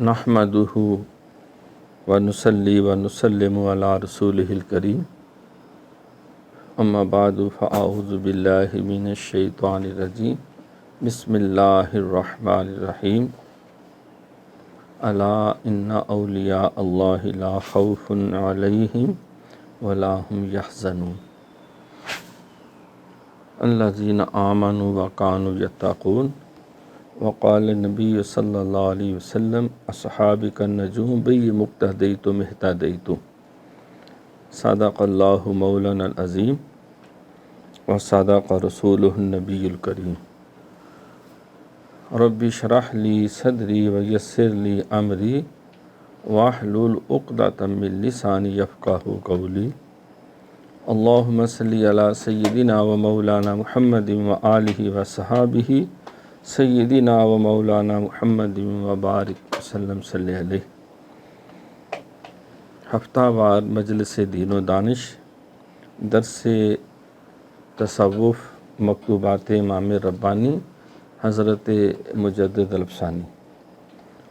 نحمدہ ونصلی ونسلم علی رسولہ الکریم اما بعد فاعوذ باللہ من الشیطان الرجیم بسم اللہ الرحمن الرحیم الا ان اولیاء اللہ لا خوف علیہم ولا هم یحزنون الذین آمنوا وکانوا یتقون وقال النبی صلی اللہ علیہ وسلم اصحابی کالنجوم بی مقتدیتم اہتدیتم صدق اللہ مولانا العظیم وصدق رسولہ النبی الکریم رب اشرح لی صدری ویسر لی امری واحلل عقدۃ من لسانی یفقہوا قولی اللہم صلی علی سیدنا و مولانا محمد و آلہ و صحابہ سیدنا و مولانا محمد و بارک وسلم صلی علیہ۔ ہفتہ وار مجلس دین و دانش، درس تصوف، مکتوبات امام ربانی حضرت مجدد الفسانی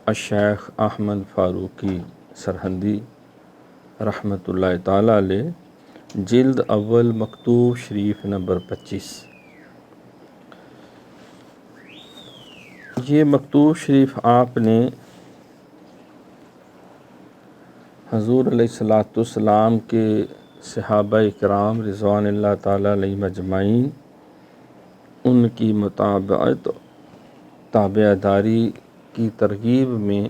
الشیخ احمد فاروقی سرہندی رحمۃ اللہ تعالیٰ علیہ، جلد اول، مکتوب شریف نمبر 25۔ یہ مکتوب شریف آپ نے حضور علیہ السلام کے صحابہ کرام رضوان اللہ تعالیٰ علیہ مجمعین ان کی مطابقت تابع داری کی ترغیب میں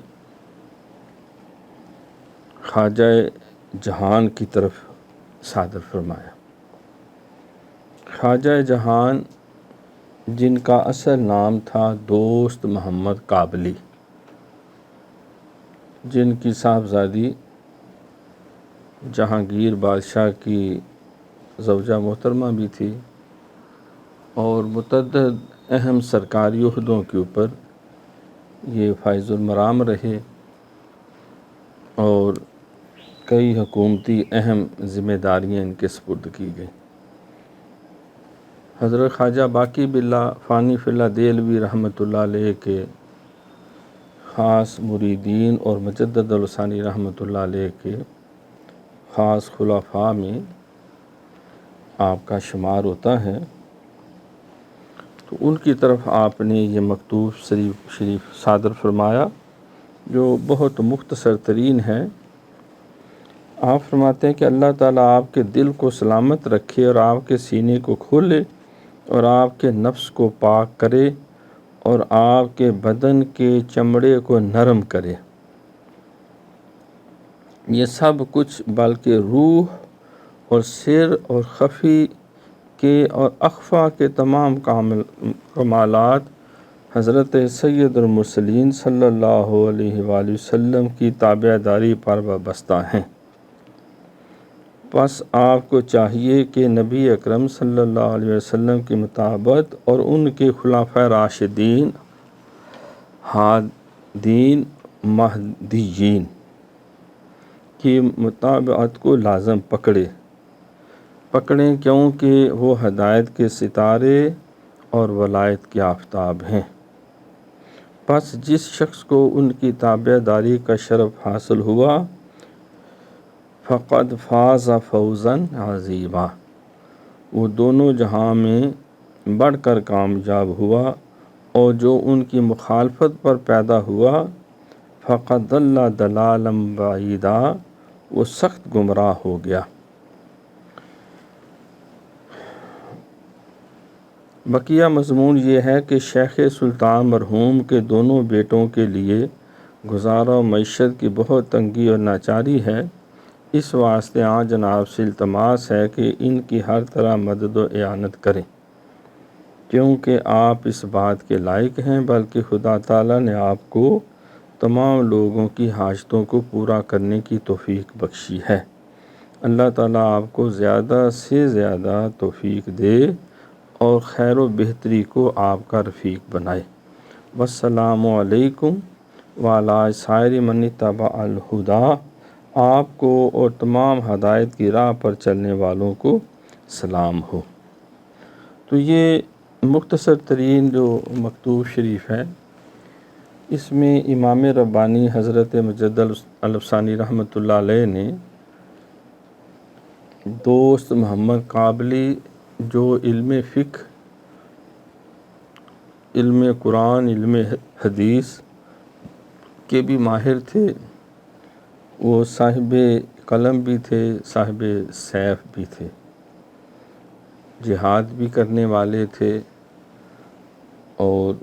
خواجہ جہان کی طرف صادر فرمایا۔ خواجہ جہان جن کا اصل نام تھا دوست محمد کابلی، جن کی صاحبزادی جہانگیر بادشاہ کی زوجہ محترمہ بھی تھی اور متعدد اہم سرکاری عہدوں کے اوپر یہ فائز المرام رہے اور کئی حکومتی اہم ذمہ داریاں ان کے سپرد کی گئیں۔ حضرت خواجہ باقی باللہ فانی فی اللہ دہلوی رحمۃ اللہ علیہ کے خاص مریدین اور مجدد الثانی رحمۃ اللہ علیہ کے خاص خلفاء میں آپ کا شمار ہوتا ہے، تو ان کی طرف آپ نے یہ مکتوب شریف صادر فرمایا جو بہت مختصر ترین ہے۔ آپ فرماتے ہیں کہ اللہ تعالیٰ آپ کے دل کو سلامت رکھے اور آپ کے سینے کو کھولے اور آپ کے نفس کو پاک کرے اور آپ کے بدن کے چمڑے کو نرم کرے۔ یہ سب کچھ بلکہ روح اور سر اور خفی کے اور اخفا کے تمام کمالات حضرت سید المرسلین صلی اللہ علیہ وآلہ وسلم کی تابع داری پر وابستہ ہیں۔ پس آپ کو چاہیے کہ نبی اکرم صلی اللہ علیہ وسلم کی مطابقت اور ان کے خلفائے راشدین ہادین مہدیین کی مطابقت کو لازم پکڑیں کیونکہ وہ ہدایت کے ستارے اور ولایت کے آفتاب ہیں۔ پس جس شخص کو ان کی تابع داری کا شرف حاصل ہوا فقد فاز فوزا عظیما، وہ دونوں جہاں میں بڑھ کر کامیاب ہوا، اور جو ان کی مخالفت پر پیدا ہوا فقد ضل ضلالا بعیدا، وہ سخت گمراہ ہو گیا۔ بقیہ مضمون یہ ہے کہ شیخ سلطان مرحوم کے دونوں بیٹوں کے لیے گزارا و معیشت کی بہت تنگی اور ناچاری ہے، اس واسطے جناب سے التماس ہے کہ ان کی ہر طرح مدد و اعانت کریں، کیونکہ آپ اس بات کے لائق ہیں، بلکہ خدا تعالیٰ نے آپ کو تمام لوگوں کی حاجتوں کو پورا کرنے کی توفیق بخشی ہے۔ اللہ تعالیٰ آپ کو زیادہ سے زیادہ توفیق دے اور خیر و بہتری کو آپ کا رفیق بنائے۔ والسلام علیکم وعلی سائر من اتبع الہدیٰ، آپ کو اور تمام ہدایت کی راہ پر چلنے والوں کو سلام ہو۔ تو یہ مختصر ترین جو مکتوب شریف ہے اس میں امام ربانی حضرت مجد الافسانی رحمۃ اللہ علیہ نے دوست محمد قابلی جو علم فقہ، علم قرآن، علم حدیث کے بھی ماہر تھے، وہ صاحب قلم بھی تھے، صاحب سیف بھی تھے، جہاد بھی کرنے والے تھے، اور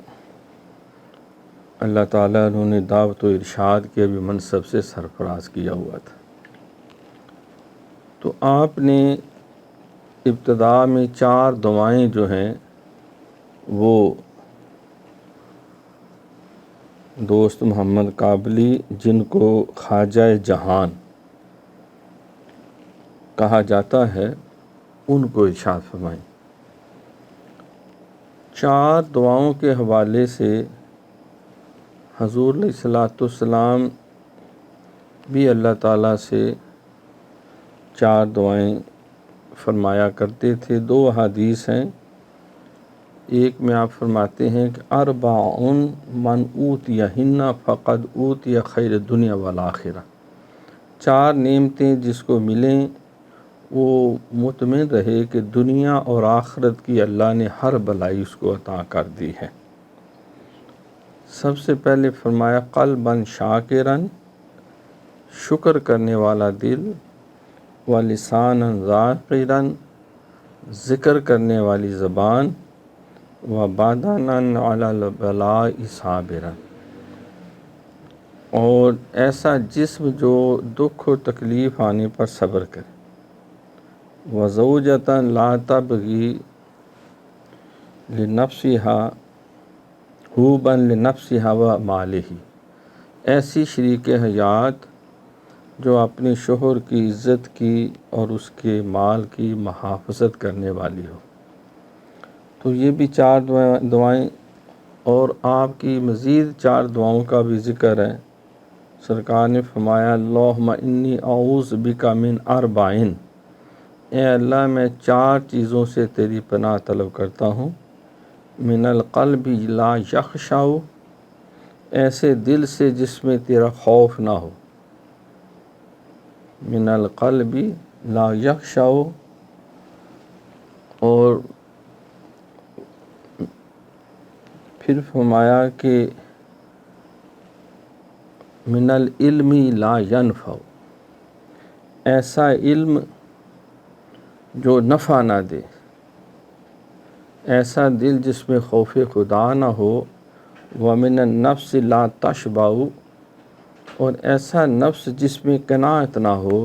اللہ تعالیٰ نے دعوت و ارشاد کے بھی منصب سے سرفراز کیا ہوا تھا۔ تو آپ نے ابتدا میں 4 دعائیں جو ہیں وہ دوست محمد قابلی، جن کو خواجہ جہان کہا جاتا ہے، ان کو ارشاد فرمائیں۔ 4 دعاؤں کے حوالے سے حضور علیہ الصلوۃ والسلام بھی اللہ تعالیٰ سے 4 دعائیں فرمایا کرتے تھے۔ 2 احادیث ہیں، ایک میں آپ فرماتے ہیں کہ اربعٌ من اوتیہن فقد اوتی خیر الدنیا والآخرہ، 4 نعمتیں جس کو ملیں وہ مطمئن رہے کہ دنیا اور آخرت کی اللہ نے ہر بلائی اس کو عطا کر دی ہے۔ سب سے پہلے فرمایا قلباً شاکراً، شکر کرنے والا دل، ولساناً ذاکراً، ذکر کرنے والی زبان، وبدناً علی البلاء صابراً، اور ایسا جسم جو دکھ و تکلیف آنے پر صبر کرے، وزوجۃ لا تبغی لنفسها حوبا لنفسها ومالہ، ایسی شریک حیات جو اپنے شوہر کی عزت کی اور اس کے مال کی محافظت کرنے والی ہو۔ تو یہ بھی 4 دعائیں، اور آپ کی مزید 4 دعاؤں کا بھی ذکر ہے۔ سرکار نے فرمایا اللہم انی اعوذ بک من اربعین، اے اللہ میں 4 چیزوں سے تیری پناہ طلب کرتا ہوں۔ من القلب لا یخشع، ایسے دل سے جس میں تیرا خوف نہ ہو۔ من القلب لا یخشع، اور پھر فرمایا کہ من العلم لا ینفع، ایسا علم جو نفع نہ دے، ایسا دل جس میں خوف خدا نہ ہو۔ ومن النفس لا تشبع، اور ایسا نفس جس میں قناعت نہ ہو۔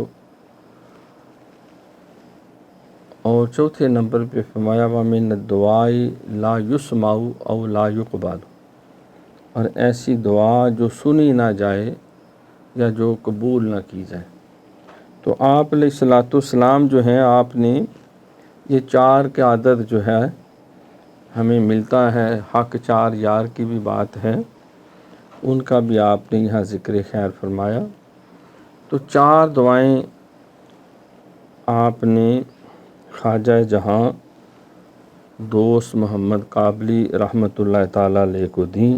اور چوتھے نمبر پہ فرمایا ومن الدعاء لا یسمع او لا یقبل، اور ایسی دعا جو سنی نہ جائے یا جو قبول نہ کی جائے۔ تو آپ علیہ الصلوۃ والسلام جو ہیں، آپ نے یہ 4 کے عدد جو ہے ہمیں ملتا ہے، حق 4 یار کی بھی بات ہے، ان کا بھی آپ نے یہاں ذکر خیر فرمایا۔ تو 4 دعائیں آپ نے خواجہ جہاں دوست محمد قابلی رحمۃ اللہ تعالیٰ علیہ کو دیں۔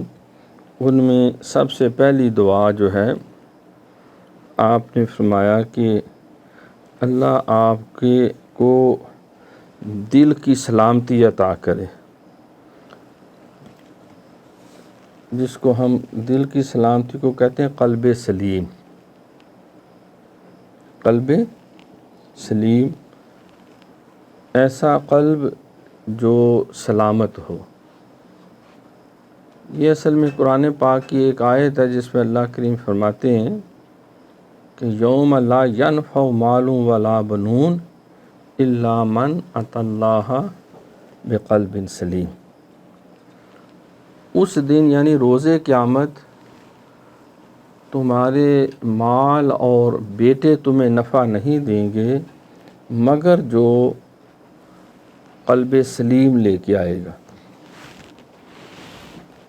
ان میں سب سے پہلی دعا جو ہے آپ نے فرمایا کہ اللہ آپ کو دل کی سلامتی عطا کرے، جس کو ہم دل کی سلامتی کو کہتے ہیں قلب سلیم۔ قلب سلیم، ایسا قلب جو سلامت ہو۔ یہ اصل میں قرآن پاک کی ایک آیت ہے جس میں اللہ کریم فرماتے ہیں کہ یوم لا ینفع مال ولا بنون الا من اتی اللہ بقلب سلیم، اس دن یعنی روز قیامت تمہارے مال اور بیٹے تمہیں نفع نہیں دیں گے مگر جو قلب سلیم لے کے آئے گا،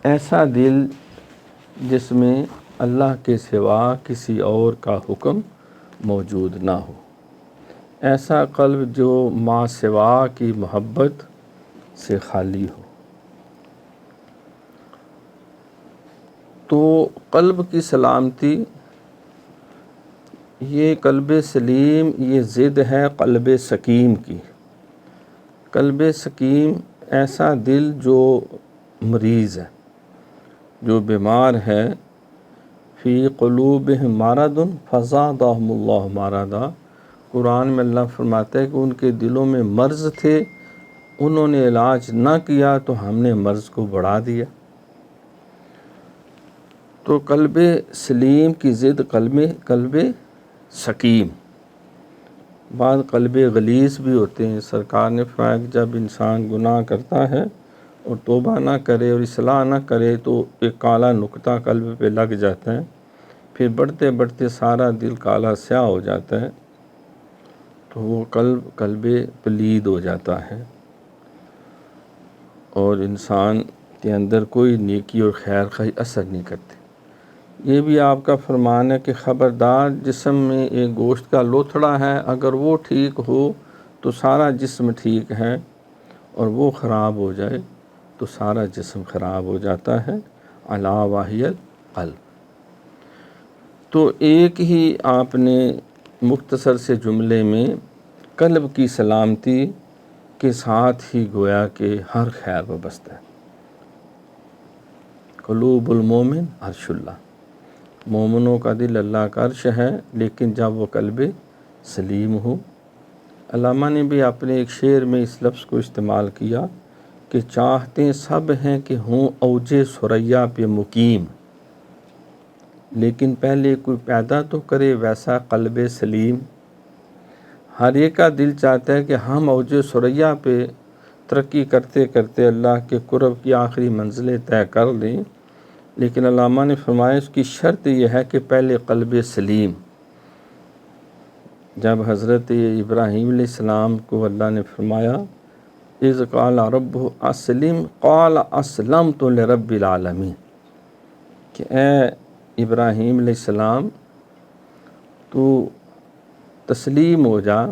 ایسا دل جس میں اللہ کے سوا کسی اور کا حکم موجود نہ ہو، ایسا قلب جو ما سوا کی محبت سے خالی ہو۔ تو قلب کی سلامتی، یہ قلب سلیم، یہ ضد ہے قلب سقیم کی۔ قلب سقیم ایسا دل جو مریض ہے، جو بیمار ہے، فی قلوبہم مرض فزادہم اللہ مرضا، قرآن میں اللہ فرماتا ہے کہ ان کے دلوں میں مرض تھے، انہوں نے علاج نہ کیا تو ہم نے مرض کو بڑھا دیا۔ تو قلب سلیم کی ضد قلب سقیم۔ بعض قلب غلیظ بھی ہوتے ہیں۔ سرکار نے فرمایا کہ جب انسان گناہ کرتا ہے اور توبہ نہ کرے اور اصلاح نہ کرے تو ایک کالا نقطہ قلب پہ لگ جاتا ہے، پھر بڑھتے بڑھتے سارا دل کالا سیاہ ہو جاتا ہے، تو وہ قلب پلید ہو جاتا ہے اور انسان کے اندر کوئی نیکی اور خیر خواہی اثر نہیں کرتے۔ یہ بھی آپ کا فرمان ہے کہ خبردار، جسم میں ایک گوشت کا لوتھڑا ہے، اگر وہ ٹھیک ہو تو سارا جسم ٹھیک ہے، اور وہ خراب ہو جائے تو سارا جسم خراب ہو جاتا ہے۔ الا وہی القلب۔ تو ایک ہی آپ نے مختصر سے جملے میں قلب کی سلامتی کے ساتھ ہی گویا کہ ہر خیر وابستہ ہے۔ قلوب المومن عرش اللہ، مومنوں کا دل اللہ کا عرش ہے، لیکن جب وہ قلب سلیم ہو۔ علامہ نے بھی اپنے ایک شعر میں اس لفظ کو استعمال کیا کہ چاہتے سب ہیں کہ ہوں اوج ثریا پہ مقیم، لیکن پہلے کوئی پیدا تو کرے ویسا قلب سلیم۔ ہر ایک کا دل چاہتا ہے کہ ہم اوج ثریا پہ ترقی کرتے کرتے اللہ کے قرب کی آخری منزلیں طے کر لیں، لیکن علامہ نے فرمایا اس کی شرط یہ ہے کہ پہلے قلب سلیم۔ جب حضرت ابراہیم علیہ السلام کو اللہ نے فرمایا اذ قال رب اسلم قال اسلمت لرب العالمین، کہ اے ابراہیم علیہ السلام تو تسلیم ہو جا،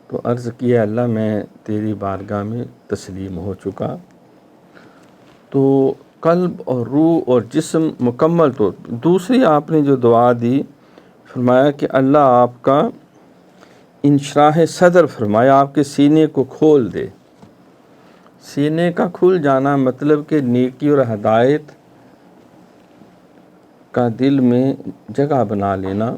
تو عرض کیا اللہ میں تیری بارگاہ میں تسلیم ہو چکا۔ تو قلب اور روح اور جسم مکمل طور۔ دوسری آپ نے جو دعا دی، فرمایا کہ اللہ آپ کا انشراح صدر فرمایا، آپ کے سینے کو کھول دے۔ سینے کا کھل جانا مطلب کہ نیکی اور ہدایت کا دل میں جگہ بنا لینا،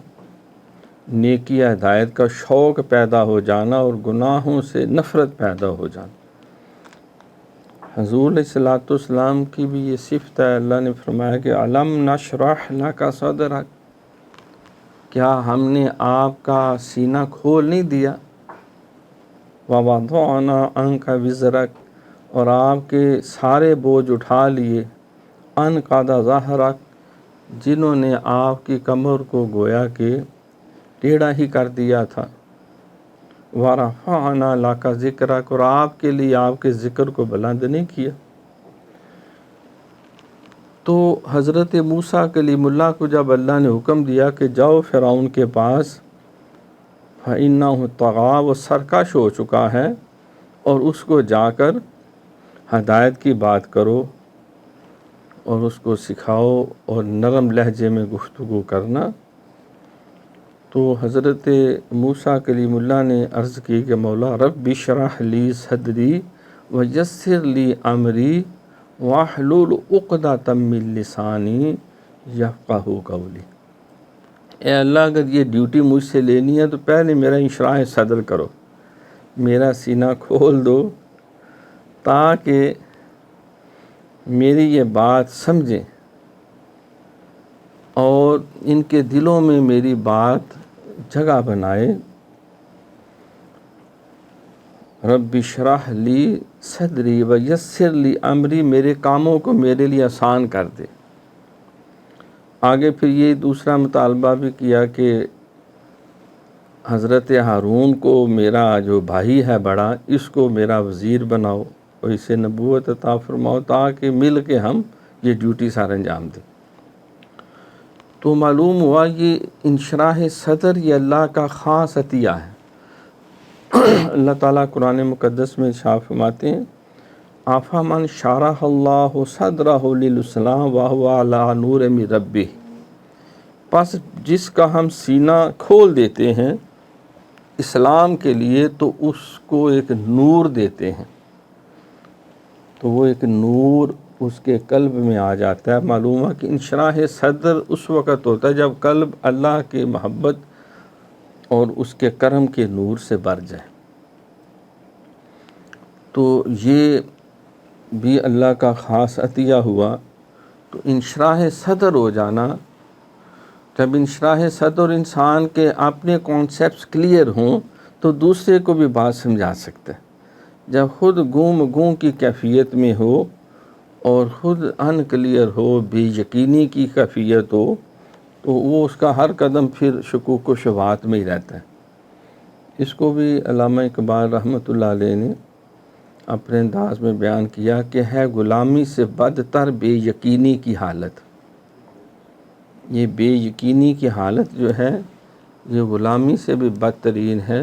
نیکی ہدایت کا شوق پیدا ہو جانا اور گناہوں سے نفرت پیدا ہو جانا۔ حضور علیہ السلام کی بھی یہ صفت ہے۔ اللہ نے فرمایا کہ الم نشرح لک صدرک، کیا ہم نے آپ کا سینہ کھول نہیں دیا؟ ووضعنا عنک وزرک، اور آپ کے سارے بوجھ اٹھا لیے۔ انقض ظہرک، جنہوں نے آپ کی کمر کو گویا کہ ٹیڑھا ہی کر دیا تھا۔ ورفعنا لک ذکرک، اور آپ کے لیے آپ کے ذکر کو بلند نہیں کیا۔ تو حضرت موسیٰ کلیم اللہ کو جب اللہ نے حکم دیا کہ جاؤ فرعون کے پاس، فإنہ طغیٰ، وہ سرکش ہو چکا ہے، اور اس کو جا کر ہدایت کی بات کرو اور اس کو سکھاؤ اور نرم لہجے میں گفتگو کرنا۔ تو حضرت موسیٰ کلیم اللہ نے عرض کی کہ مولا رب اشرح لی صدری ویسر لی امری واحلل عقدۃ من لسانی یفقہوا قولی۔ اے اللہ، اگر یہ ڈیوٹی مجھ سے لینی ہے تو پہلے میرا انشراح صدر کرو، میرا سینہ کھول دو تاکہ میری یہ بات سمجھیں اور ان کے دلوں میں میری بات جگہ بنائے۔ رب اشرح لی صدری ویسر لی امری، میرے کاموں کو میرے لیے آسان کر دے۔ آگے پھر یہ دوسرا مطالبہ بھی کیا کہ حضرت ہارون کو، میرا جو بھائی ہے بڑا، اس کو میرا وزیر بناؤ اور اسے نبوت عطا فرماؤ تاکہ مل کے ہم یہ ڈیوٹی سارا انجام دیں۔ تو معلوم ہوا یہ انشراح صدر یہ اللہ کا خاص عطیہ ہے۔ اللہ تعالیٰ قرآن مقدس میں ارشاد فرماتے ہیں آفامن شارح اللہ صدرہ للاسلام وہو علی نور من ربہ، پس جس کا ہم سینہ کھول دیتے ہیں اسلام کے لیے تو اس کو ایک نور دیتے ہیں، تو وہ ایک نور اس کے قلب میں آ جاتا ہے۔ معلوم ہے کہ انشراح صدر اس وقت ہوتا ہے جب قلب اللہ کے محبت اور اس کے کرم کے نور سے بھر جائے۔ تو یہ بھی اللہ کا خاص عطیہ ہوا۔ تو انشراح صدر ہو جانا، جب انشراح صدر انسان کے اپنے کانسیپٹس کلیئر ہوں تو دوسرے کو بھی بات سمجھا سکتا ہے۔ جب خود گم کی کیفیت میں ہو اور خود ان کلیئر ہو، بے یقینی کی کیفیت ہو، تو وہ اس کا ہر قدم پھر شکوک و شبہات میں ہی رہتا ہے۔ اس کو بھی علامہ اقبال رحمۃ اللہ علیہ نے اپنے انداز میں بیان کیا کہ ہے غلامی سے بدتر بے یقینی کی حالت۔ یہ بے یقینی کی حالت جو ہے یہ غلامی سے بھی بدترین ہے،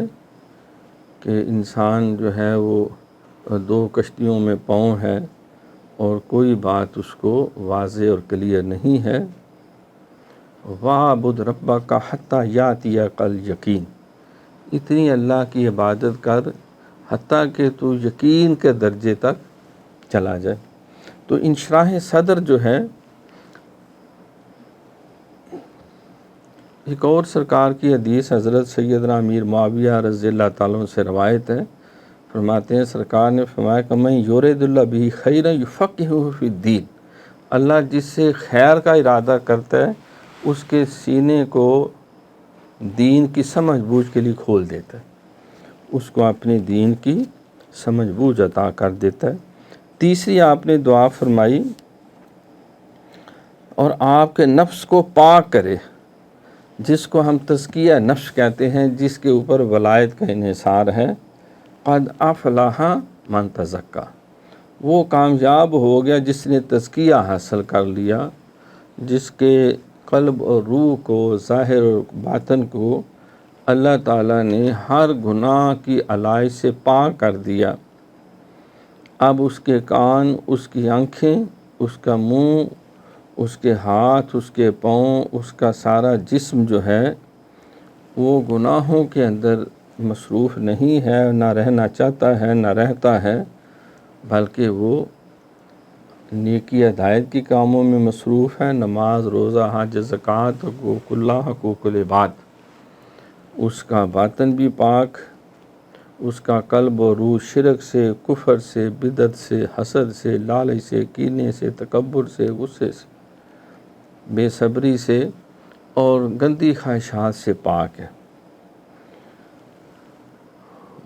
کہ انسان جو ہے وہ دو کشتیوں میں پاؤں ہے اور کوئی بات اس کو واضح اور کلیئر نہیں ہے۔ وَاعْبُدْ رَبَّكَ حَتَّى يَأْتِيَكَ الْيَقِينُ، اتنی اللہ کی عبادت کر حتیٰ کہ تو یقین کے درجے تک چلا جائے۔ تو انشراح صدر جو ہے، ایک اور سرکار کی حدیث حضرت سیدنا امیر معاویہ رضی اللہ تعالیٰ عنہ سے روایت ہے، فرماتے ہیں سرکار نے فرمایا کہ من یرید اللہ بہ خیرا یفقہہ فی الدین، اللہ جس سے خیر کا ارادہ کرتا ہے اس کے سینے کو دین کی سمجھ بوجھ کے لیے کھول دیتا ہے، اس کو اپنے دین کی سمجھ بوجھ عطا کر دیتا ہے۔ تیسری آپ نے دعا فرمائی، اور آپ کے نفس کو پاک کرے، جس کو ہم تزکیہ نفس کہتے ہیں، جس کے اوپر ولایت کا انحصار ہے۔ قد افلح من تزکا، وہ کامیاب ہو گیا جس نے تزکیہ حاصل کر لیا، جس کے قلب اور روح کو، ظاہر اور باطن کو اللہ تعالیٰ نے ہر گناہ کی علائق سے پاک کر دیا۔ اب اس کے کان، اس کی آنکھیں، اس کا منہ، اس کے ہاتھ، اس کے پاؤں، اس کا سارا جسم جو ہے وہ گناہوں کے اندر مصروف نہیں ہے، نہ رہنا چاہتا ہے، نہ رہتا ہے، بلکہ وہ نیکی ہدایت کی کاموں میں مصروف ہے، نماز، روزہ، حج، زکوٰۃ، حقوق اللہ، حقوق العباد۔ اس کا باطن بھی پاک، اس کا قلب و روح شرک سے، کفر سے، بدعت سے، حسد سے، لالچ سے، کینے سے، تکبر سے، غصے سے، بے صبری سے اور گندی خواہشات سے پاک ہے۔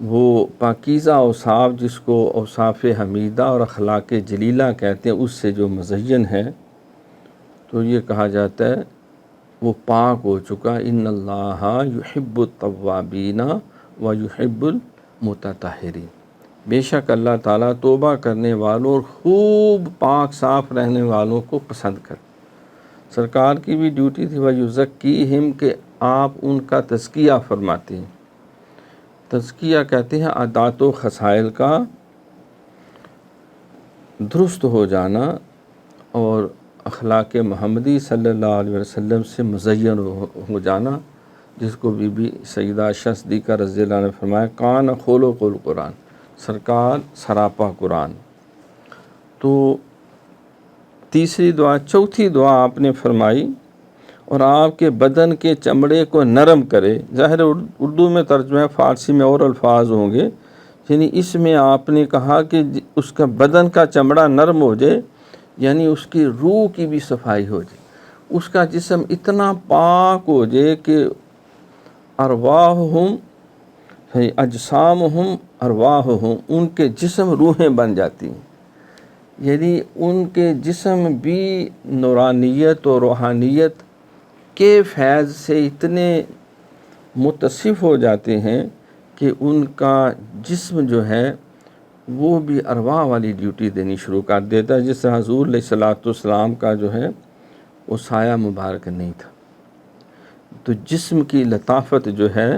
وہ پاکیزہ اوصاف جس کو اوصاف حمیدہ اور اخلاق جلیلہ کہتے ہیں، اس سے جو مزین ہے، تو یہ کہا جاتا ہے وہ پاک ہو چکا۔ ان اللہ یحب التوابین و یحب المتطہرین، بے شک اللہ تعالیٰ توبہ کرنے والوں اور خوب پاک صاف رہنے والوں کو پسند کرتے۔ سرکار کی بھی ڈیوٹی تھی وَيُزَكِّيهِمْ، کہ آپ ان کا تزکیہ فرماتے ہیں۔ تزکیہ کہتے ہیں عادات و خصائل کا درست ہو جانا اور اخلاق محمدی صلی اللہ علیہ وسلم سے مزین ہو جانا، جس کو بی بی سیدہ عائشہ صدیقہ رضی اللہ عنہ نے فرمایا کان خلق القرآن، سرکار سراپا قرآن۔ تو تیسری دعا، چوتھی دعا آپ نے فرمائی، اور آپ کے بدن کے چمڑے کو نرم کرے۔ ظاہر اردو میں ترجمہ ہے، فارسی میں اور الفاظ ہوں گے، یعنی اس میں آپ نے کہا کہ اس کا بدن کا چمڑا نرم ہو جائے، یعنی اس کی روح کی بھی صفائی ہو جائے، اس کا جسم اتنا پاک ہو جائے کہ ارواحہم اجسامہم ارواحہم، ان کے جسم روحیں بن جاتی ہیں، یعنی ان کے جسم بھی نورانیت اور روحانیت کے فیض سے اتنے متصف ہو جاتے ہیں کہ ان کا جسم جو ہے وہ بھی ارواح والی ڈیوٹی دینی شروع کر دیتا ہے، جس طرح حضور علیہ الصلوۃ والسلام کا جو ہے وہ سایہ مبارک نہیں تھا۔ تو جسم کی لطافت جو ہے،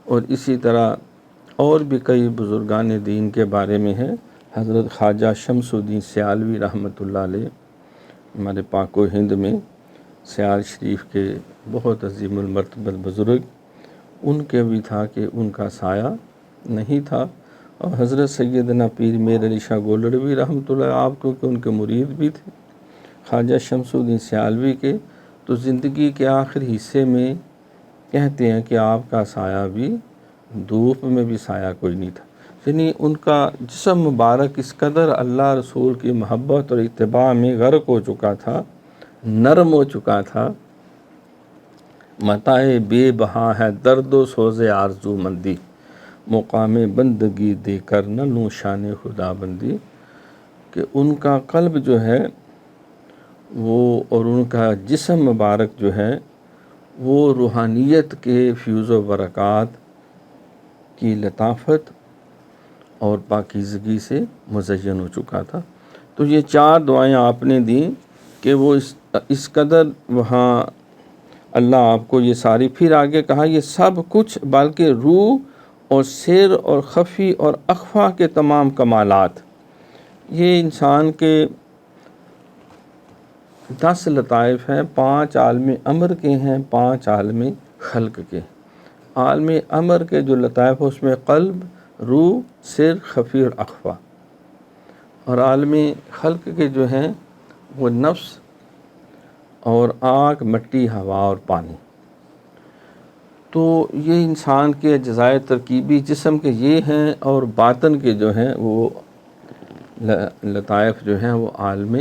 اور اسی طرح اور بھی کئی بزرگان دین کے بارے میں ہے، حضرت خواجہ شمس الدین سیالوی رحمۃ اللہ علیہ ہمارے پاک و ہند میں سیال شریف کے بہت عظیم المرتبہ بزرگ، ان کے بھی تھا کہ ان کا سایہ نہیں تھا، اور حضرت سیدنا پیر میر علی شاہ گولڑوی رحمۃ اللہ آپ کو کہ ان کے مرید بھی تھے خواجہ شمس الدین سیالوی کے، تو زندگی کے آخری حصے میں کہتے ہیں کہ آپ کا سایہ بھی دھوپ میں بھی سایہ کوئی نہیں تھا، یعنی ان کا جسم مبارک اس قدر اللہ رسول کی محبت اور اتباع میں غرق ہو چکا تھا، نرم ہو چکا تھا، متاع بے بہا ہے درد و سوز آرزو مندی، مقام بندگی دے کر نہ لوں شان خدا بندی، کہ ان کا قلب جو ہے وہ اور ان کا جسم مبارک جو ہے وہ روحانیت کے فیوز و برکات کی لطافت اور پاکیزگی سے مزین ہو چکا تھا۔ تو یہ 4 دعائیں آپ نے دیں کہ وہ اس قدر وہاں اللہ آپ کو یہ ساری، پھر آگے کہا یہ سب کچھ بلکہ روح اور سر اور خفی اور اخفا کے تمام کمالات، یہ انسان کے 10 لطائف ہیں، 5 عالم امر کے ہیں، 5 عالم خلق کے۔ عالم امر کے جو لطائف اس میں قلب، روح، سر، خفی اور اخفا، اور عالم خلق کے جو ہیں وہ نفس اور آگ، مٹی، ہوا اور پانی۔ تو یہ انسان کے اجزائے ترکیبی جسم کے یہ ہیں، اور باطن کے جو ہیں وہ لطائف جو ہیں وہ عالم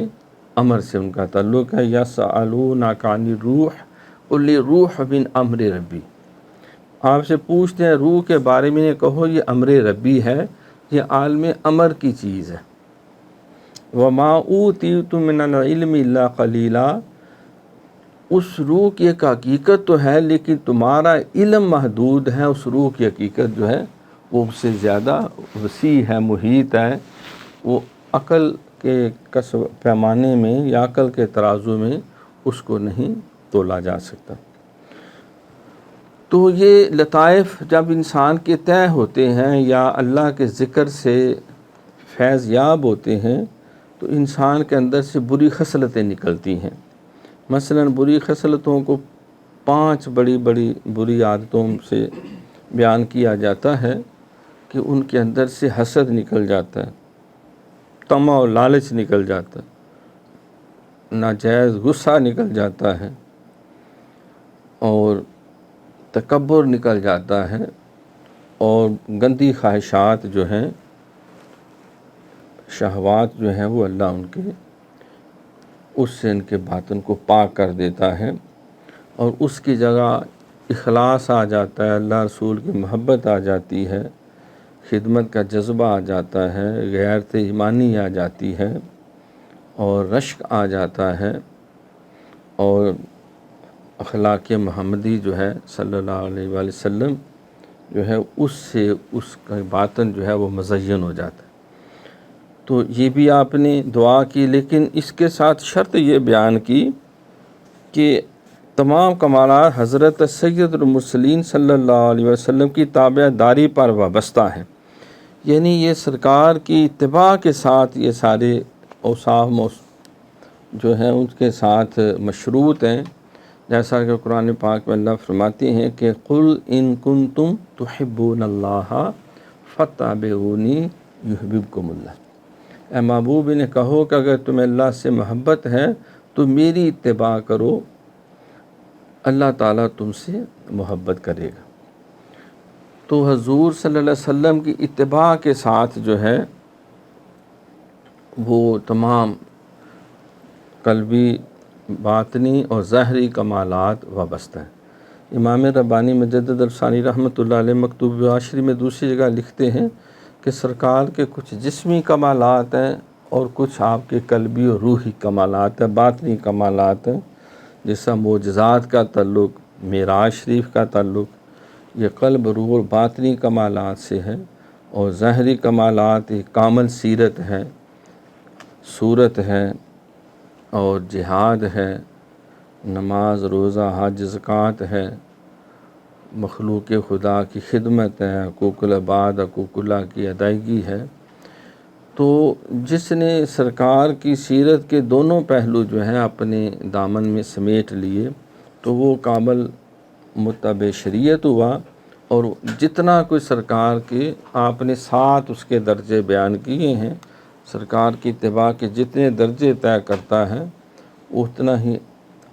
امر سے ان کا تعلق ہے۔ یسألونک عن الروح قل روح من امر ربی، آپ سے پوچھتے ہیں روح کے بارے میں، کہو یہ امر ربی ہے، یہ عالم امر کی چیز ہے۔ وما اوتیتم من العلم الا قلیلا، اس روح کی ایک حقیقت تو ہے لیکن تمہارا علم محدود ہے، اس روح کی حقیقت جو ہے وہ اس سے زیادہ وسیع ہے، محیط ہے، وہ عقل کے پیمانے میں یا عقل کے ترازو میں اس کو نہیں تولا جا سکتا۔ تو یہ لطائف جب انسان کے طے ہوتے ہیں یا اللہ کے ذکر سے فیض یاب ہوتے ہیں تو انسان کے اندر سے بری خصلتیں نکلتی ہیں۔ مثلاً بری خصلتوں کو 5 بڑی بری عادتوں سے بیان کیا جاتا ہے کہ ان کے اندر سے حسد نکل جاتا ہے، طمع اور لالچ نکل جاتا ہے، ناجائز غصہ نکل جاتا ہے، اور تکبر نکل جاتا ہے، اور گندی خواہشات جو ہیں، شہوات جو ہیں وہ اللہ ان کے اس سے ان کے باطن کو پاک کر دیتا ہے، اور اس کی جگہ اخلاص آ جاتا ہے، اللہ رسول کی محبت آ جاتی ہے، خدمت کا جذبہ آ جاتا ہے، غیرت ایمانی آ جاتی ہے، اور رشک آ جاتا ہے، اور اخلاق محمدی جو ہے صلی اللہ علیہ وآلہ وسلم جو ہے اس سے اس کا باطن جو ہے وہ مزین ہو جاتا ہے۔ تو یہ بھی آپ نے دعا کی، لیکن اس کے ساتھ شرط یہ بیان کی کہ تمام کمالات حضرت سید المرسلین صلی اللہ علیہ وسلم کی تابع داری پر وابستہ ہیں، یعنی یہ سرکار کی اتباع کے ساتھ یہ سارے اوصاف جو ہیں ان کے ساتھ مشروط ہیں، جیسا کہ قرآن پاک میں اللہ فرماتے ہیں کہ قل ان کنتم تحبون اللہ فاتبعونی یحببکم اللہ، اے محبوب نے کہو کہ اگر تمہیں اللہ سے محبت ہے تو میری اتباع کرو، اللہ تعالیٰ تم سے محبت کرے گا۔ تو حضور صلی اللہ علیہ وسلم کی اتباع کے ساتھ جو ہے وہ تمام قلبی، باطنی اور ظاہری کمالات وابستہ ہیں۔ امام ربانی مجدد الثانی رحمۃ اللہ علیہ مکتوب عاشری میں دوسری جگہ لکھتے ہیں کہ سرکار کے کچھ جسمی کمالات ہیں اور کچھ آپ کے قلبی اور روحی کمالات ہیں، باطنی کمالات ہیں، جیسا معجزات کا تعلق، معراج شریف کا تعلق یہ قلب، روح اور باطنی کمالات سے ہے، اور ظاہری کمالات ایک کامل سیرت ہے، صورت ہے، اور جہاد ہے، نماز، روزہ، حج، زکوٰۃ ہے، مخلوق خدا کی خدمت ہے، حقوق العباد، حقوق اللہ کی ادائیگی ہے۔ تو جس نے سرکار کی سیرت کے دونوں پہلو جو ہیں اپنے دامن میں سمیٹ لیے تو وہ قابل متبع شریعت ہوا، اور جتنا کوئی سرکار کے آپ نے 7 اس کے درجے بیان کیے ہیں، سرکار کی اتباع کے جتنے درجے طے کرتا ہے اتنا ہی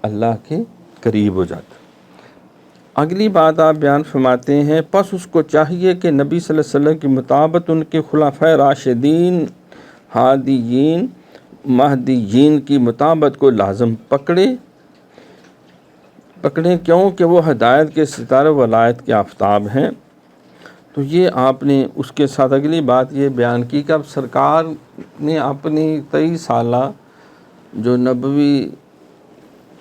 اللہ کے قریب ہو جاتا ہے۔ اگلی بات آپ بیان فرماتے ہیں، پس اس کو چاہیے کہ نبی صلی اللہ علیہ وسلم کی مطابقت ان کے خلفائے راشدین، ہادیین، مہدیین کی مطابقت کو لازم پکڑیں، کیوں کہ وہ ہدایت کے ستارے ولایت کے آفتاب ہیں۔ تو یہ آپ نے اس کے ساتھ اگلی بات یہ بیان کی کہ اب سرکار نے اپنی 23 سالہ جو نبوی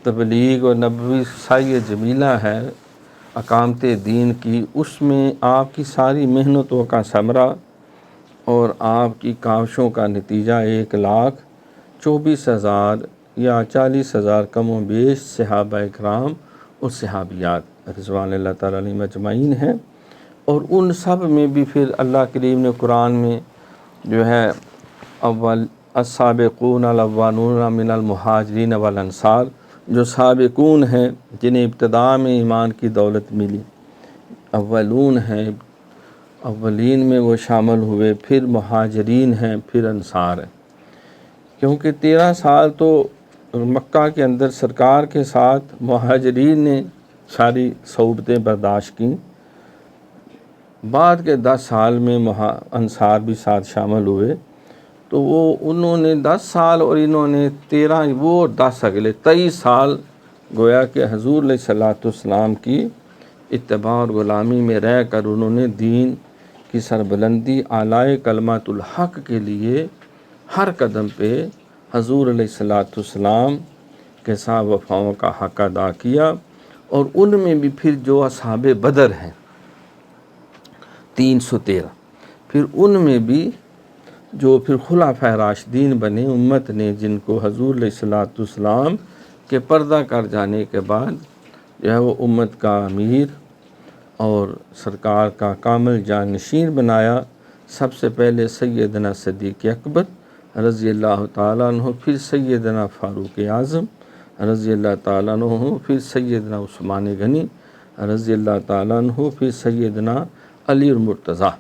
تبلیغ اور نبوی سعی جمیلہ ہے اقامت دین کی، اس میں آپ کی ساری محنتوں کا ثمرہ اور آپ کی کاوشوں کا نتیجہ 1,24,000 یا 40,000 کم و بیش صحابہ اکرام اور صحابیات رضوان اللہ تعالیٰ علیہم اجمعین ہیں، اور ان سب میں بھی پھر اللہ کریم نے قرآن میں جو ہے اول السابقون الاولون من المہاجرین والانصار، جو سابقون ہیں جنہیں ابتداء میں ایمان کی دولت ملی، اولون ہیں، اولین میں وہ شامل ہوئے، پھر مہاجرین ہیں، پھر انصار ہیں، کیونکہ 13 سال تو مکہ کے اندر سرکار کے ساتھ مہاجرین نے ساری صعوبتیں برداشت کیں، بعد کے 10 سال میں انصار بھی ساتھ شامل ہوئے، تو انہوں نے 10 سال اور انہوں نے 13، وہ 10 اگلے 23 سال گویا کہ حضور علیہ الصلوۃ والسلام کی اتباع اور غلامی میں رہ کر انہوں نے دین کی سربلندی، اعلاء کلمۃ الحق کے لیے ہر قدم پہ حضور علیہ الصلوۃ والسلام کے ساتھ وفاؤں کا حق ادا کیا، اور ان میں بھی پھر جو اصحاب بدر ہیں 313، پھر ان میں بھی جو پھر خلفائے راشدین بنے امت نے، جن کو حضور علیہ الصلوۃ والسلام کے پردہ کر جانے کے بعد جو ہے وہ امت کا امیر اور سرکار کا کامل جانشین بنایا۔ سب سے پہلے سیدنا صدیق اکبر رضی اللہ تعالیٰ عنہ، پھر سیدنا فاروق اعظم رضی اللہ تعالیٰ عنہ، پھر سیدنا عثمان غنی رضی اللہ تعالیٰ عنہ، پھر سیدنا علی المرتضیٰ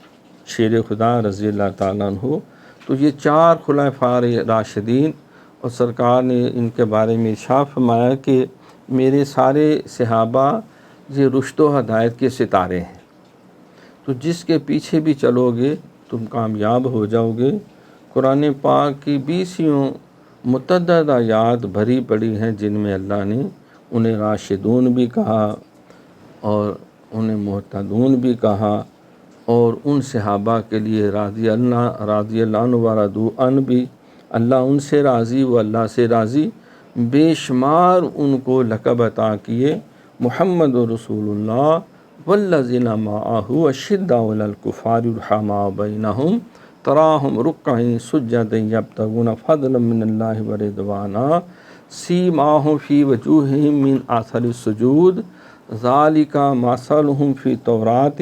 شیر خدا رضی اللہ تعالیٰ عنہ۔ تو یہ 4 خلفائے راشدین، اور سرکار نے ان کے بارے میں ارشاد فرمایا کہ میرے سارے صحابہ یہ رشد و ہدایت کے ستارے ہیں، تو جس کے پیچھے بھی چلو گے تم کامیاب ہو جاؤ گے۔ قرآن پاک کی 20 متعدد آیات بھری پڑی ہیں جن میں اللہ نے انہیں راشدون بھی کہا اور انہیں مہتدون بھی کہا، اور ان صحابہ کے لیے راضی اللہ عنہ و رضوا عنہ بھی، اللہ ان سے راضی، وہ اللہ سے راضی، بے شمار ان کو لقب عطا کیے، محمد رسول اللہ والذین معہ اشداء علی الکفار رحماء بینہم تراہم رکعا سجدا یبتغون فضلا من اللہ ورضوانا سیماہم فی وجوہہم من اثر السجود ذالک مثلہم فی التوراۃ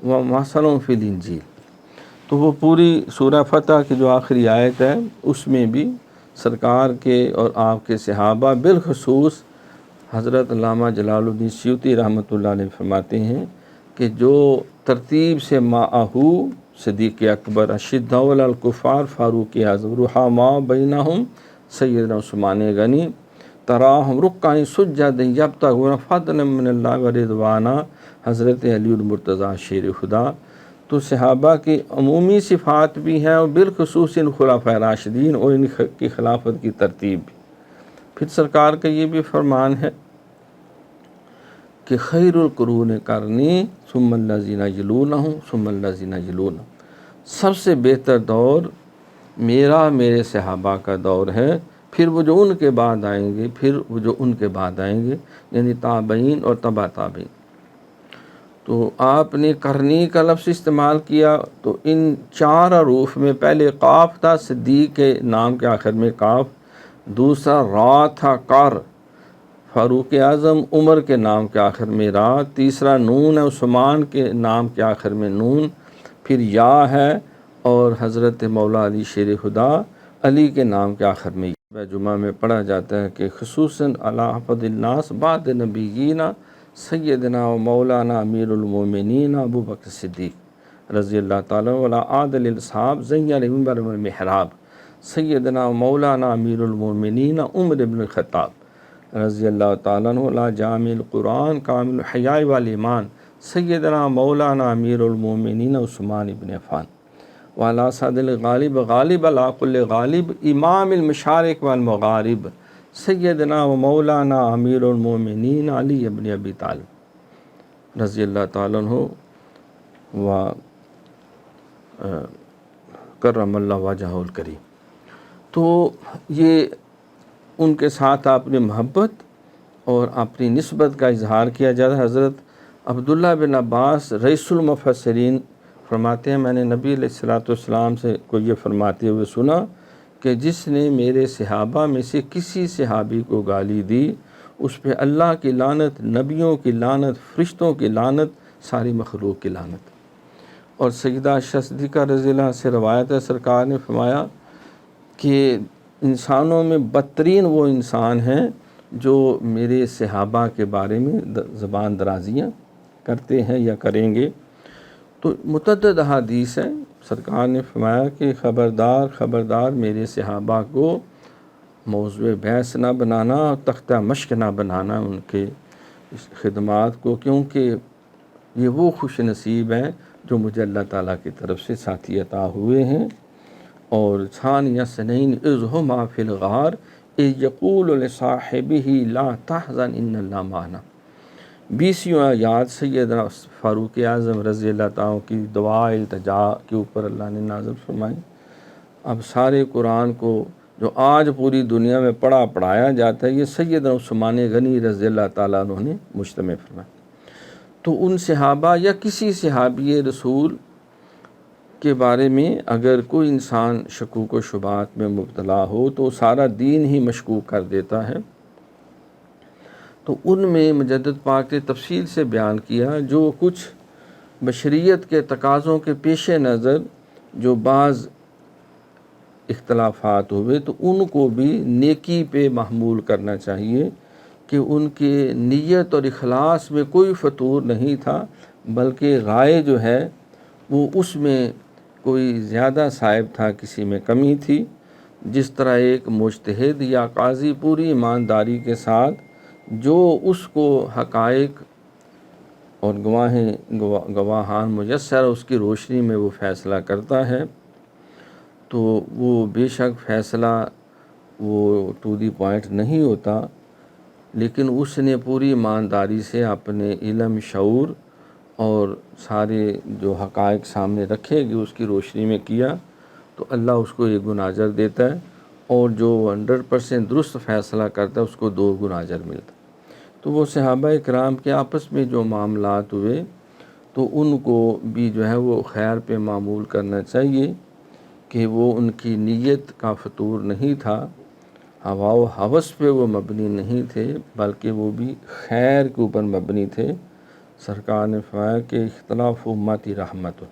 ومثلہم فی الانجیل۔ تو وہ پوری سورہ فتح کی جو آخری آیت ہے اس میں بھی سرکار کے اور آپ کے صحابہ، بالخصوص حضرت علامہ جلال الدین سیوطی رحمۃ اللہ علیہ فرماتے ہیں کہ جو ترتیب سے معہو صدیق اکبر، اشداء علی الکفار فاروق اعظم، رحماء بینہم سیدنا عثمان غنی، تراہم رکعا سجدا یبتغون فضلا من اللہ ورضوانا حضرت علی المرتضیٰ شیر خدا۔ تو صحابہ کی عمومی صفات بھی ہیں، اور بالخصوص ان خلفائے راشدین اور ان کی خلافت کی ترتیب بھی۔ پھر سرکار کا یہ بھی فرمان ہے کہ خیر القرون قرنی ثم الذین یلونہم ثم الذین یلونہم، سب سے بہتر دور میرے صحابہ کا دور ہے، پھر وہ جو ان کے بعد آئیں گے، پھر وہ جو ان کے بعد آئیں گے، یعنی تابعین اور تبع تابعین۔ تو آپ نے قرنی کا لفظ استعمال کیا، تو ان 4 حروف میں پہلے قاف تھا، صدیق کے نام کے آخر میں قاف، دوسرا را تھا قر، فاروق اعظم عمر کے نام کے آخر میں را، تیسرا نون ہے عثمان کے نام کے آخر میں نون، پھر یا ہے اور حضرت مولا علی شیر خدا علی کے نام کے آخر میں جمعہ میں پڑھا جاتا ہے کہ خصوصاً علی حفظ الناس بعد نبیین سیدنا و مولانا امیر المومنین ابو بکر صدیق رضی اللہ تعالیٰ ولا عادل الصحاب زین المنبر والمحراب سیدنا و مولانا امیر المومنین عمر بن الخطاب رضی اللہ تعالیٰ ولا جامع القرآن کامل الحیاء والایمان سیدنا مولانا امیر المومنین عثمان بن عفان وعلی سعد الغالب غالب علی کل غالب امام المشارق والمغارب سیدنا و مولانا امیر المومنین علی ابن ابی طالب رضی اللہ تعالیٰ عنہ و کرم اللہ وجہہ الکریم۔ تو یہ ان کے ساتھ آپ نے محبت اور اپنی نسبت کا اظہار کیا جاتا ہے۔ حضرت عبداللہ بن عباس رئیس المفسرین فرماتے ہیں میں نے نبی علیہ الصلوۃ والسلام سے کو یہ فرماتے ہوئے سنا کہ جس نے میرے صحابہ میں سے کسی صحابی کو گالی دی اس پہ اللہ کی لعنت، نبیوں کی لعنت، فرشتوں کی لعنت، ساری مخلوق کی لعنت۔ اور سیدہ عائشہ صدیقہ رضی اللہ عنہا سے روایت ہے سرکار نے فرمایا کہ انسانوں میں بدترین وہ انسان ہیں جو میرے صحابہ کے بارے میں زبان درازیاں کرتے ہیں یا کریں گے۔ تو متعدد احادیث ہیں، سرکار نے فرمایا کہ خبردار خبردار میرے صحابہ کو موضوع بحث نہ بنانا، تختہ مشق نہ بنانا ان کے خدمات کو، کیونکہ یہ وہ خوش نصیب ہیں جو مجھے اللہ تعالیٰ کی طرف سے ساتھی عطا ہوئے ہیں۔ اور ثانیہ سنین اذ ہما فی الغار اذ یقول لصاحبہ لا تحزن ان اللہ معنا۔ 20 آیات سیدنا فاروق اعظم رضی اللہ تعالیٰ کی دعا التجا کے اوپر اللہ نے نازل فرمائی۔ اب سارے قرآن کو جو آج پوری دنیا میں پڑھایا جاتا ہے یہ سیدنا عثمان غنی رضی اللہ تعالیٰ عنہ نے مجتمع فرمایا۔ تو ان صحابہ یا کسی صحابی رسول کے بارے میں اگر کوئی انسان شکوک و شبہات میں مبتلا ہو تو سارا دین ہی مشکوک کر دیتا ہے۔ تو ان میں مجدد پاک نے تفصیل سے بیان کیا جو کچھ بشریت کے تقاضوں کے پیش نظر جو بعض اختلافات ہوئے تو ان کو بھی نیکی پہ محمول کرنا چاہیے کہ ان کے نیت اور اخلاص میں کوئی فتور نہیں تھا، بلکہ رائے جو ہے وہ اس میں کوئی زیادہ صائب تھا، کسی میں کمی تھی۔ جس طرح ایک مجتہد یا قاضی پوری ایمانداری کے ساتھ جو اس کو حقائق اور گواہان میسر اس کی روشنی میں وہ فیصلہ کرتا ہے تو وہ بے شک فیصلہ وہ ٹو دی پوائنٹ نہیں ہوتا، لیکن اس نے پوری ایمانداری سے اپنے علم، شعور اور سارے جو حقائق سامنے رکھے گی اس کی روشنی میں کیا تو اللہ اس کو 1 گنا اجر دیتا ہے، اور جو 100% درست فیصلہ کرتا ہے اس کو 2 گنا اجر ملتا ہے۔ تو وہ صحابہ کرام کے آپس میں جو معاملات ہوئے تو ان کو بھی جو ہے وہ خیر پہ معمول کرنا چاہیے کہ وہ ان کی نیت کا فطور نہیں تھا، ہوا و ہوس پہ وہ مبنی نہیں تھے، بلکہ وہ بھی خیر کے اوپر مبنی تھے۔ سرکار نے فرمایا کہ اختلاف امتی رحمت۔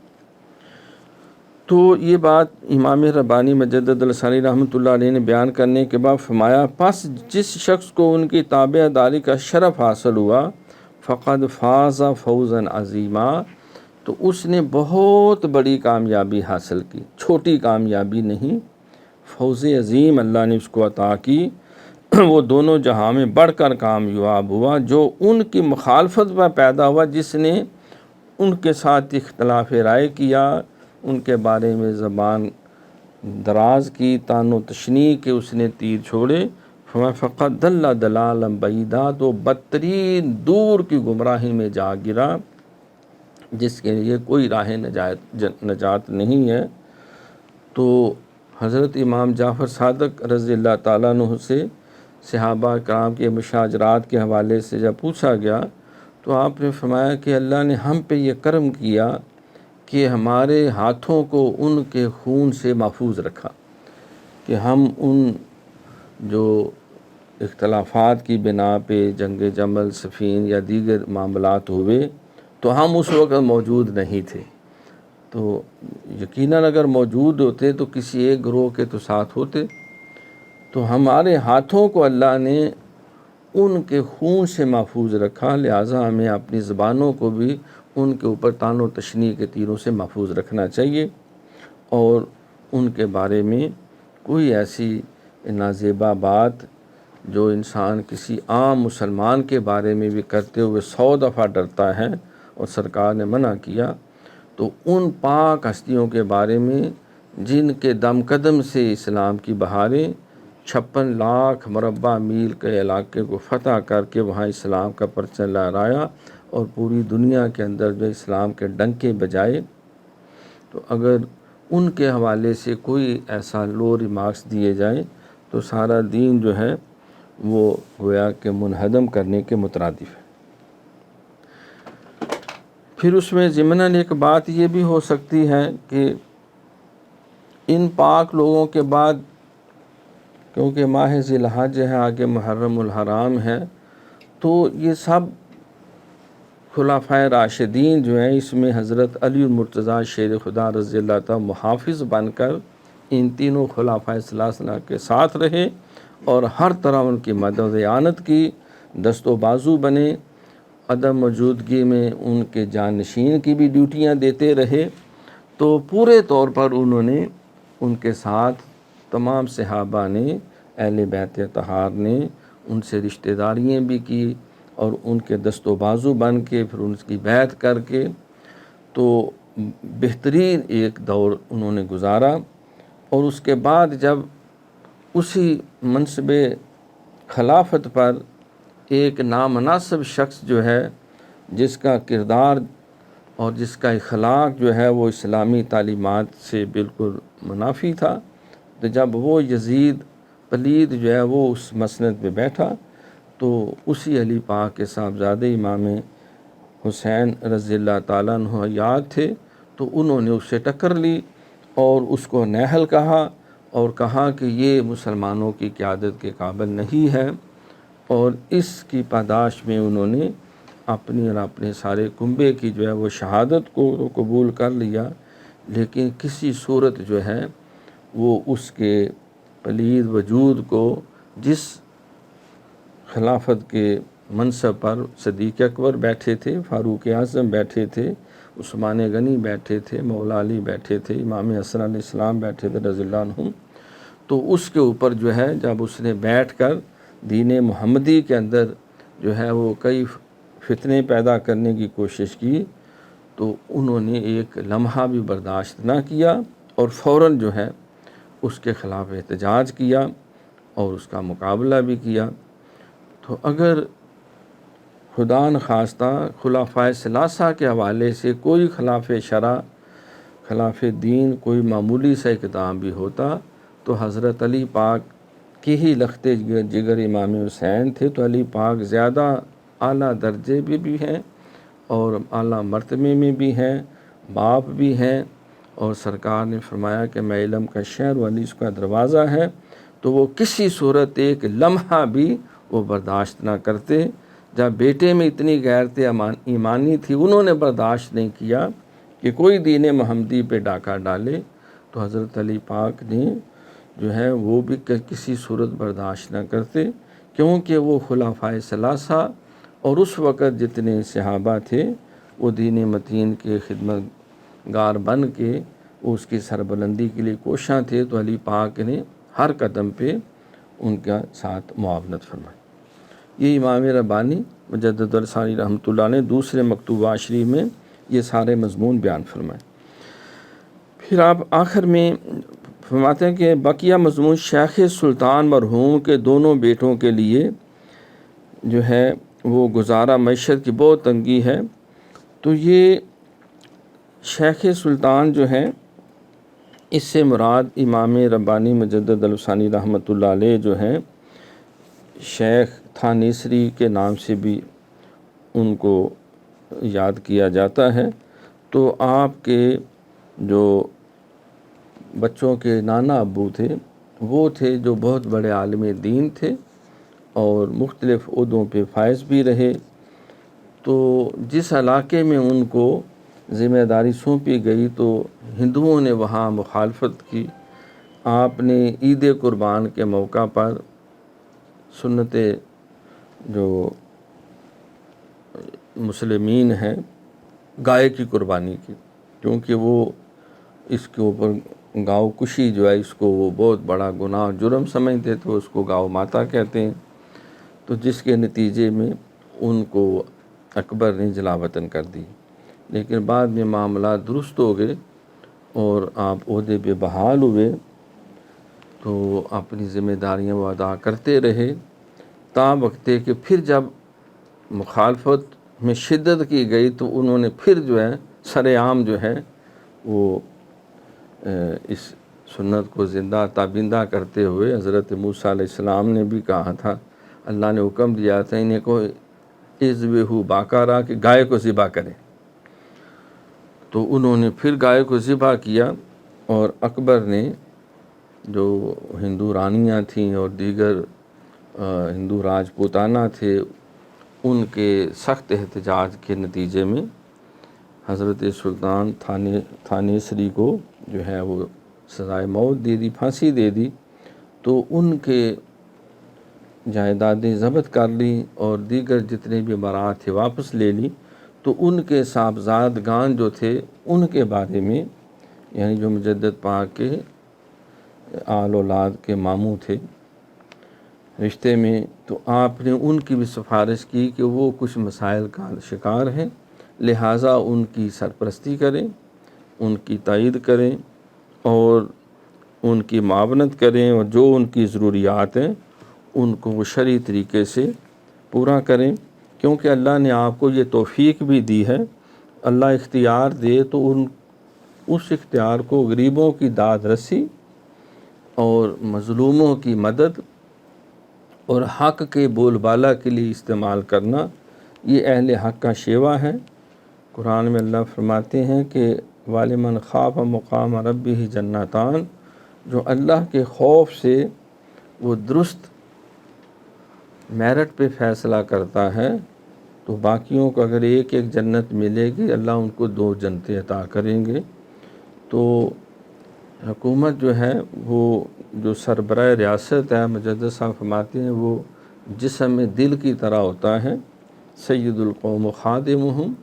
تو یہ بات امام ربانی مجدد الثانی رحمۃ اللہ علیہ نے بیان کرنے کے بعد فرمایا پس جس شخص کو ان کی تابع داری کا شرف حاصل ہوا فقد فاز فوزا عظیما، تو اس نے بہت بڑی کامیابی حاصل کی، چھوٹی کامیابی نہیں، فوز عظیم اللہ نے اس کو عطا کی۔ وہ دونوں جہاں میں بڑھ کر کامیاب ہوا جو ان کی مخالفت میں پیدا ہوا، جس نے ان کے ساتھ اختلاف رائے کیا، ان کے بارے میں زبان دراز کی، طعن و تشنیع کے اس نے تیر چھوڑے۔ فقط دل دلالا بعیدا، تو بدترین دور کی گمراہی میں جا گرا جس کے لیے کوئی راہ نجات نہیں ہے۔ تو حضرت امام جعفر صادق رضی اللہ تعالیٰ عنہ سے صحابہ کرام کے مشاجرات کے حوالے سے جب پوچھا گیا تو آپ نے فرمایا کہ اللہ نے ہم پہ یہ کرم کیا کہ ہمارے ہاتھوں کو ان کے خون سے محفوظ رکھا، کہ ہم ان جو اختلافات کی بنا پہ جنگ جمل، صفین یا دیگر معاملات ہوئے تو ہم اس وقت موجود نہیں تھے، تو یقیناً اگر موجود ہوتے تو کسی ایک گروہ کے تو ساتھ ہوتے. تو ہمارے ہاتھوں کو اللہ نے ان کے خون سے محفوظ رکھا، لہٰذا ہمیں اپنی زبانوں کو بھی ان کے اوپر طعن و تشنیع کے تیروں سے محفوظ رکھنا چاہیے، اور ان کے بارے میں کوئی ایسی نازیبا بات جو انسان کسی عام مسلمان کے بارے میں بھی کرتے ہوئے 100 دفعہ ڈرتا ہے اور سرکار نے منع کیا، تو ان پاک ہستیوں کے بارے میں جن کے دم قدم سے اسلام کی بہاریں 56 لاکھ مربع میل کے علاقے کو فتح کر کے وہاں اسلام کا پرچم لہرایا اور پوری دنیا کے اندر جو اسلام کے ڈنکے بجائے، تو اگر ان کے حوالے سے کوئی ایسا لو ریمارکس دیے جائیں تو سارا دین جو ہے وہ گویا کہ منہدم کرنے کے مترادف ہے. پھر اس میں ضمناً ایک بات یہ بھی ہو سکتی ہے کہ ان پاک لوگوں کے بعد، کیونکہ ماہ ذی الحج ہے، آگے محرم الحرام ہے، تو یہ سب خلفائے راشدین جو ہیں، اس میں حضرت علی المرتضیٰ شیر خدا رضی اللہ تعالیٰ محافظ بن کر ان تینوں خلفائے ثلاثہ کے ساتھ رہے اور ہر طرح ان کی مدد و اعانت کی، دست و بازو بنے، عدم موجودگی میں ان کے جانشین کی بھی ڈیوٹیاں دیتے رہے. تو پورے طور پر انہوں نے ان کے ساتھ تمام صحابہ نے، اہل بیت اطہار نے ان سے رشتہ داریاں بھی کی اور ان کے دست و بازو بن کے پھر ان کی بیعت کر کے تو بہترین ایک دور انہوں نے گزارا. اور اس کے بعد جب اسی منصب خلافت پر ایک نامناسب شخص جو ہے، جس کا کردار اور جس کا اخلاق جو ہے وہ اسلامی تعلیمات سے بالکل منافی تھا، تو جب وہ یزید پلید جو ہے وہ اس مسند پہ بیٹھا، تو اسی علی پاک کے صاحبزادے امام حسین رضی اللہ تعالیٰ عنہ یاد تھے، تو انہوں نے اس سے ٹکر لی اور اس کو نیحل کہا اور کہا کہ یہ مسلمانوں کی قیادت کے قابل نہیں ہے، اور اس کی پاداش میں انہوں نے اپنی اور اپنے سارے کنبے کی جو ہے وہ شہادت کو قبول کر لیا، لیکن کسی صورت جو ہے وہ اس کے پلید وجود کو، جس خلافت کے منصب پر صدیق اکبر بیٹھے تھے، فاروق اعظم بیٹھے تھے، عثمان غنی بیٹھے تھے، مولا علی بیٹھے تھے، امام حسن علیہ السلام بیٹھے تھے رضی اللہ عنہم، تو اس کے اوپر جو ہے جب اس نے بیٹھ کر دین محمدی کے اندر جو ہے وہ کئی فتنے پیدا کرنے کی کوشش کی، تو انہوں نے ایک لمحہ بھی برداشت نہ کیا اور فوراً جو ہے اس کے خلاف احتجاج کیا اور اس کا مقابلہ بھی کیا. تو اگر خدا نخواستہ خلفائے ثلاثہ کے حوالے سے کوئی خلاف شرع، خلاف دین، کوئی معمولی سا اقدام بھی ہوتا تو حضرت علی پاک کی ہی لخت جگر امام حسین تھے، تو علی پاک زیادہ اعلیٰ درجے بھی ہیں اور اعلیٰ مرتبے میں بھی ہیں، باپ بھی ہیں، اور سرکار نے فرمایا کہ میں علم کا شہر و حدیث کا دروازہ ہے، تو وہ کسی صورت ایک لمحہ بھی وہ برداشت نہ کرتے. جب بیٹے میں اتنی غیرت ایمانی تھی، انہوں نے برداشت نہیں کیا کہ کوئی دین محمدی پہ ڈاکہ ڈالے، تو حضرت علی پاک نے جو ہے وہ بھی کسی صورت برداشت نہ کرتے، کیونکہ وہ خلفائے ثلاثہ اور اس وقت جتنے صحابہ تھے وہ دین متین کے خدمت گار بن کے اس کی سربلندی کے لیے کوشاں تھے، تو علی پاک نے ہر قدم پہ ان کا ساتھ معاونت فرمائی. یہ امام ربانی مجدد الثانی رحمۃ اللہ نے دوسرے مکتوبہ شریف میں یہ سارے مضمون بیان فرمائے. پھر آپ آخر میں فرماتے ہیں کہ بقیہ مضمون شیخ سلطان مرحوم کے دونوں بیٹوں کے لیے جو ہے وہ گزارا معیشت کی بہت تنگی ہے. تو یہ شیخ سلطان جو ہے، اس سے مراد امام ربانی مجدد الثانی رحمۃ اللہ علیہ جو ہیں، شیخ تھانیسری کے نام سے بھی ان کو یاد کیا جاتا ہے. تو آپ کے جو بچوں کے نانا ابو تھے وہ تھے جو بہت بڑے عالم دین تھے اور مختلف عہدوں پہ فائز بھی رہے. تو جس علاقے میں ان کو ذمہ داری سونپی گئی تو ہندوؤں نے وہاں مخالفت کی۔ آپ نے عید قربان کے موقع پر سنت جو مسلمین ہیں گائے کی قربانی کی، کیونکہ وہ اس کے اوپر گاؤ کشی جو ہے اس کو وہ بہت بڑا گناہ جرم سمجھتے تھے، اس کو گاؤ ماتا کہتے ہیں، تو جس کے نتیجے میں ان کو اکبر نے جلا وطن کر دی۔ لیکن بعد میں معاملات درست ہو گئے اور آپ عہدے پہ بحال ہوئے تو اپنی ذمہ داریاں وہ ادا کرتے رہے، تا وقتے کہ پھر جب مخالفت میں شدت کی گئی تو انہوں نے پھر جو ہے سر عام جو ہے وہ اس سنت کو زندہ تابندہ کرتے ہوئے حضرت موسیٰ علیہ السلام نے بھی کہا تھا، اللہ نے حکم دیا تھا انہیں کو اذبحوا بقرہ کہ گائے کو ذبح کریں، تو انہوں نے پھر گائے کو ذبح کیا، اور اکبر نے جو ہندو رانیاں تھیں اور دیگر ہندو راجپوتانہ تھے ان کے سخت احتجاج کے نتیجے میں حضرت سلطان تھانیسری کو جو ہے وہ سزائے موت دے دی، پھانسی دے دی، تو ان کے جائیدادیں ضبط کر لی اور دیگر جتنے بھی برات تھے واپس لے لی، تو ان کے صاحبزادگان جو تھے ان کے بارے میں، یعنی جو مجدد پاک کے آل اولاد کے ماموں تھے رشتے میں، تو آپ نے ان کی بھی سفارش کی کہ وہ کچھ مسائل کا شکار ہیں، لہٰذا ان کی سرپرستی کریں، ان کی تائید کریں اور ان کی معاونت کریں، اور جو ان کی ضروریات ہیں ان کو وہ شرعی طریقے سے پورا کریں، کیونکہ اللہ نے آپ کو یہ توفیق بھی دی ہے۔ اللہ اختیار دے تو اس اختیار کو غریبوں کی داد رسی اور مظلوموں کی مدد اور حق کے بول بالا کے لیے استعمال کرنا، یہ اہل حق کا شیوا ہے۔ قرآن میں اللہ فرماتے ہیں کہ وَلِمَنْ خَافَ مَقَامَ رَبِّهِ جَنَّتَانِ، جو اللہ کے خوف سے وہ درست میرٹ پہ فیصلہ کرتا ہے تو باقیوں کو اگر ایک ایک جنت ملے گی اللہ ان کو 2 جنتیں عطا کریں گے۔ تو حکومت جو ہے وہ جو سربراہ ریاست ہے، مجدد صاحب فرماتے ہیں وہ جسم میں دل کی طرح ہوتا ہے، سید القوم خادمہم،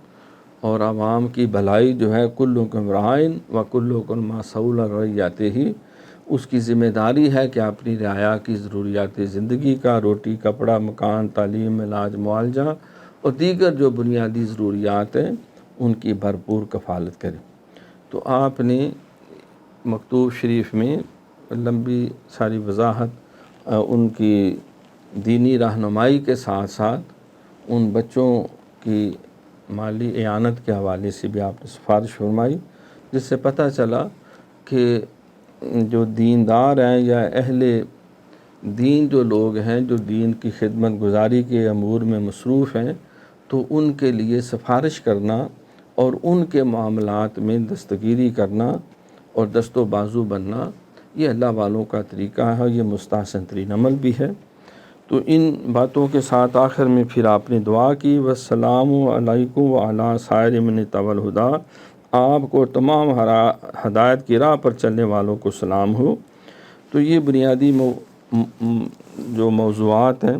اور عوام کی بھلائی جو ہے کلکم رائن و کلکم مسئول عن رعیتہ، اس کی ذمہ داری ہے کہ اپنی رعایا کی ضروریات زندگی کا، روٹی کپڑا مکان تعلیم علاج معالجہ اور دیگر جو بنیادی ضروریات ہیں ان کی بھرپور کفالت کرے۔ تو آپ نے مکتوب شریف میں لمبی ساری وضاحت ان کی دینی رہنمائی کے ساتھ ساتھ ان بچوں کی مالی اعانت کے حوالے سے بھی آپ نے سفارش فرمائی، جس سے پتہ چلا کہ جو دیندار ہیں یا اہل دین جو لوگ ہیں جو دین کی خدمت گزاری کے امور میں مصروف ہیں، تو ان کے لیے سفارش کرنا اور ان کے معاملات میں دستگیری کرنا اور دست و بازو بننا، یہ اللہ والوں کا طریقہ ہے، یہ مستحسن ترین عمل بھی ہے۔ تو ان باتوں کے ساتھ آخر میں پھر آپ نے دعا کی، والسلام علیکم وعلی سائر من اتبع الہدی، آپ کو تمام ہدایت کی راہ پر چلنے والوں کو سلام ہو۔ تو یہ بنیادی جو موضوعات ہیں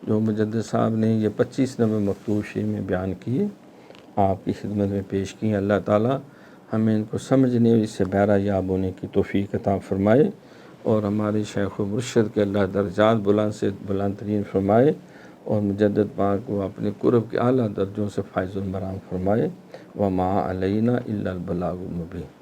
جو مجدد صاحب نے یہ 25 نمبر مکتوب شریف میں بیان کیے، آپ کی خدمت میں پیش کیے۔ اللہ تعالی ہمیں ان کو سمجھنے اور اس سے بہرہ یاب ہونے کی توفیق عطا فرمائے، اور ہمارے شیخ و مرشد کے اللہ درجات بلند سے بلند ترین فرمائے، اور مجدد پاک کو اپنے قرب کے اعلیٰ درجوں سے فائز المرام فرمائے۔ وما علینا الا البلاغ المبین۔